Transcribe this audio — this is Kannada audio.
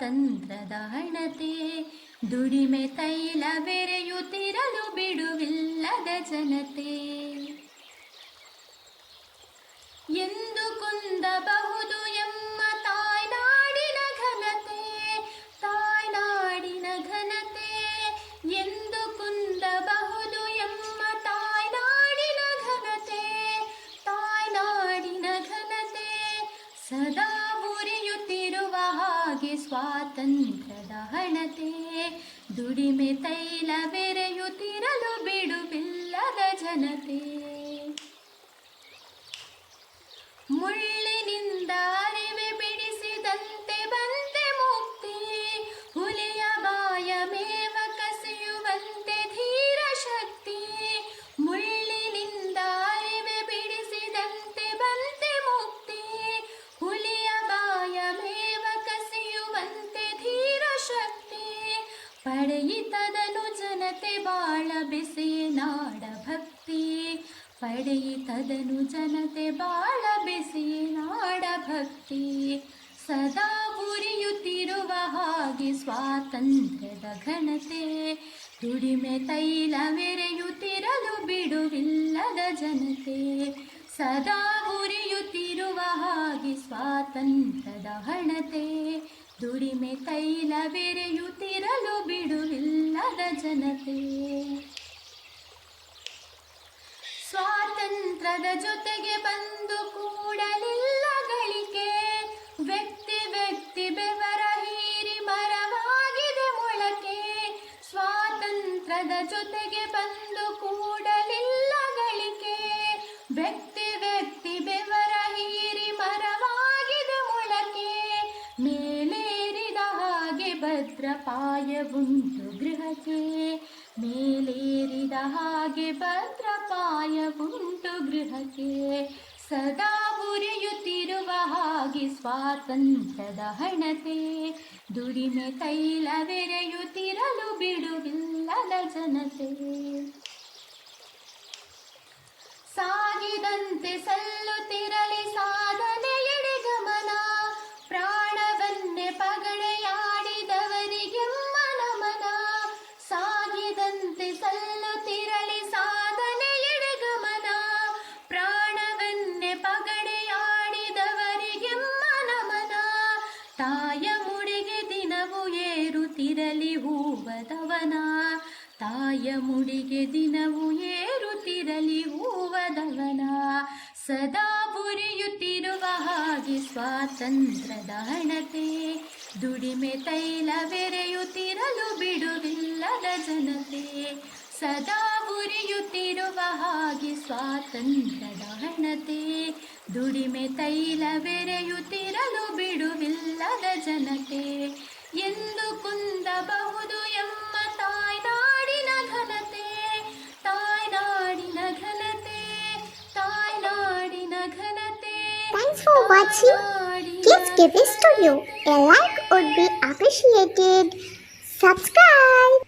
ಸ್ವಾತಂತ್ರ್ಯದ ಹಣತೆ. ದುಡಿಮೆ ತೈಲ ಬೆರೆಯುತ್ತಿರಲು ಬಿಡುವಿಲ್ಲದ ಜನತೆ. ಎಂದು ಕುಂದಬಹುದು ಎಮ್ಮ ತಾಯ್ನಾಡಿನ ಘನತೆ, ತಾಯ್ನಾಡಿನ ಘನತೆ. ಎಂದು ಕುಂದಬಹುದು ಎಮ್ಮ ತಾಯ್ನಾಡಿನ ಘನತೆ, ತಾಯ್ನಾಡಿನ ಘನತೆ. ಸದಾ ಉರಿಯುತ್ತಿರುವ ಹಾಗೆ ಸ್ವಾತಂತ್ರ್ಯದ ಹಣತೆ. ದುಡಿಮೆ ತೈಲ ಬೆರೆಯುತ್ತಿರಲು ಬಿಡುವಿಲ್ಲದ ಜನತೆ. ಮುಳ್ಳಿನಿಂದ ಅರಿವೆ ಬಿಡಿಸಿದಂತೆ ಬಂತೆ ಮುಕ್ತಿ, ಹುಲಿಯ ಬಾಯ ಮೇವ ಕಸಿಯುವಂತೆ ಧೀರ ಶಕ್ತಿ. ಮುಳ್ಳಿನಿಂದ ಅರಿವೆ ಬಿಡಿಸಿದಂತೆ ಬಂತೆ ಮುಕ್ತಿ, ಹುಲಿಯ ಬಾಯ ಮೇವ ಕಸಿಯುವಂತೆ ಧೀರ ಶಕ್ತಿ. ಪಡೆಯಿತದನು ಜನತೆ ಬಾಳ ಬೆಸೆ ನಾಡ ಭಕ್ತಿ, ಪಡೆಯಿತದನು ಜನತೆ ಬಾಳ ಬೆಸೆ ನಾಡ ಭಕ್ತಿ. ಸದಾ ಉರಿಯುತ್ತಿರುವ ಹಾಗೆ ಸ್ವಾತಂತ್ರ್ಯದ ಘನತೆ. ದುಡಿಮೆ ತೈಲ ಮೆರೆಯುತ್ತಿರಲು ಬಿಡುವಿಲ್ಲದ ಜನತೆ. ಸದಾ ಉರಿಯುತ್ತಿರುವ ಹಾಗೆ ಸ್ವಾತಂತ್ರ್ಯದ ಹಣತೆ. ದುಡಿಮೆ ತೈಲ ಬೆರೆಯುತ್ತಿರಲು ಬಿಡುವಿಲ್ಲದ ಜನತೆ. ಸ್ವಾತಂತ್ರ್ಯದ ಜೊತೆಗೆ ಬಂದು ಕೂಡಲಿಲ್ಲ ಗಳಿಕೆ, ವ್ಯಕ್ತಿ ವ್ಯಕ್ತಿ ಬೆವರ ಹೀರಿ ಮರವಾಗಿದೆ ಮೊಳಕೆ. ಸ್ವಾತಂತ್ರ್ಯದ ಜೊತೆಗೆ ಬಂದು ಕೂಡಲಿಲ್ಲ ಗಳಿಕೆ, ವ್ಯಕ್ತಿ ವ್ಯಕ್ತಿ ಬೆವರ ಹೀರಿ ಮರವಾಗಿದೆ ಮೊಳಕೆ. ಮೇಲೇರಿದ ಹಾಗೆ ಭದ್ರಪಾಯವುಂಟು ಗೃಹಕ್ಕೆ, ಮೇಲೇರಿದ ಹಾಗೆ ಭದ್ರಪಾಯವುಂಟು ಗೃಹಕ್ಕೆ. ಸದಾ ಉರಿಯುತ್ತಿರುವ ಹಾಗೆ ಸ್ವಾತಂತ್ರ್ಯದ ಹಣತೆ. ದುಡಿಮೆ ತೈಲ ಬೆರೆಯುತ್ತಿರಲು ಬಿಡುವಿಲ್ಲದ ಜನತೆ. ಸಾಗಿದಂತೆ ಸಲ್ಲುತ್ತಿರಲಿ ಸಾಧನೆಯೆಡೆ ಗಮನ, ಪ್ರಾಣವನ್ನೇ ಪಗಡೆಯಾಡಿದವರಿಗೆಮ್ಮ ನಮನ. ಸಾಗಿದಂತೆ ಸಲ್ಲುತ್ತಿರಲಿ ಸಾಧನೆಯೆಡೆ ಗಮನ, ಪ್ರಾಣವನ್ನೇ ಪಗಡೆಯಾಡಿದವರಿಗೆಮ್ಮ ನಮನ. ತಾಯ ಮುಡಿಗೆ ದಿನವೂ ಏರುತ್ತಿರಲಿ ಹೂವದವನ, ತಾಯ ಮುಡಿಗೆ ದಿನವೂ ಏರುತ್ತಿರಲಿ ಹೂವದವನ. ಸದಾ ಉರಿಯುತ್ತಿರುವ ಹಾಗೆ ಸ್ವಾತಂತ್ರ್ಯದ ಹಣತೆ. ದುಡಿಮೆ ತೈಲ ಬೆರೆಯುತ್ತಿರಲು ಬಿಡುವಿಲ್ಲದ ಜನತೆ. ಸದಾ ಉರಿಯುತ್ತಿರುವ ಹಾಗೆ ಸ್ವಾತಂತ್ರ್ಯದ ಹಣತೆ. ದುಡಿಮೆ ತೈಲ ಬೆರೆಯುತ್ತಿರಲು ಬಿಡುವಿಲ್ಲದ ಜನತೆ. ಎಂದು ಕುಂದಬಹುದು ಎಮ್ಮ ತಾಯ್ನಾಡಿನ ಘನತೆ, ತಾಯ್ನಾಡಿನ ಘನತೆ, ತಾಯ್ನಾಡಿನ ಘನತೆ. Thanks for watching. Please give this to you. A like would be appreciated. Subscribe.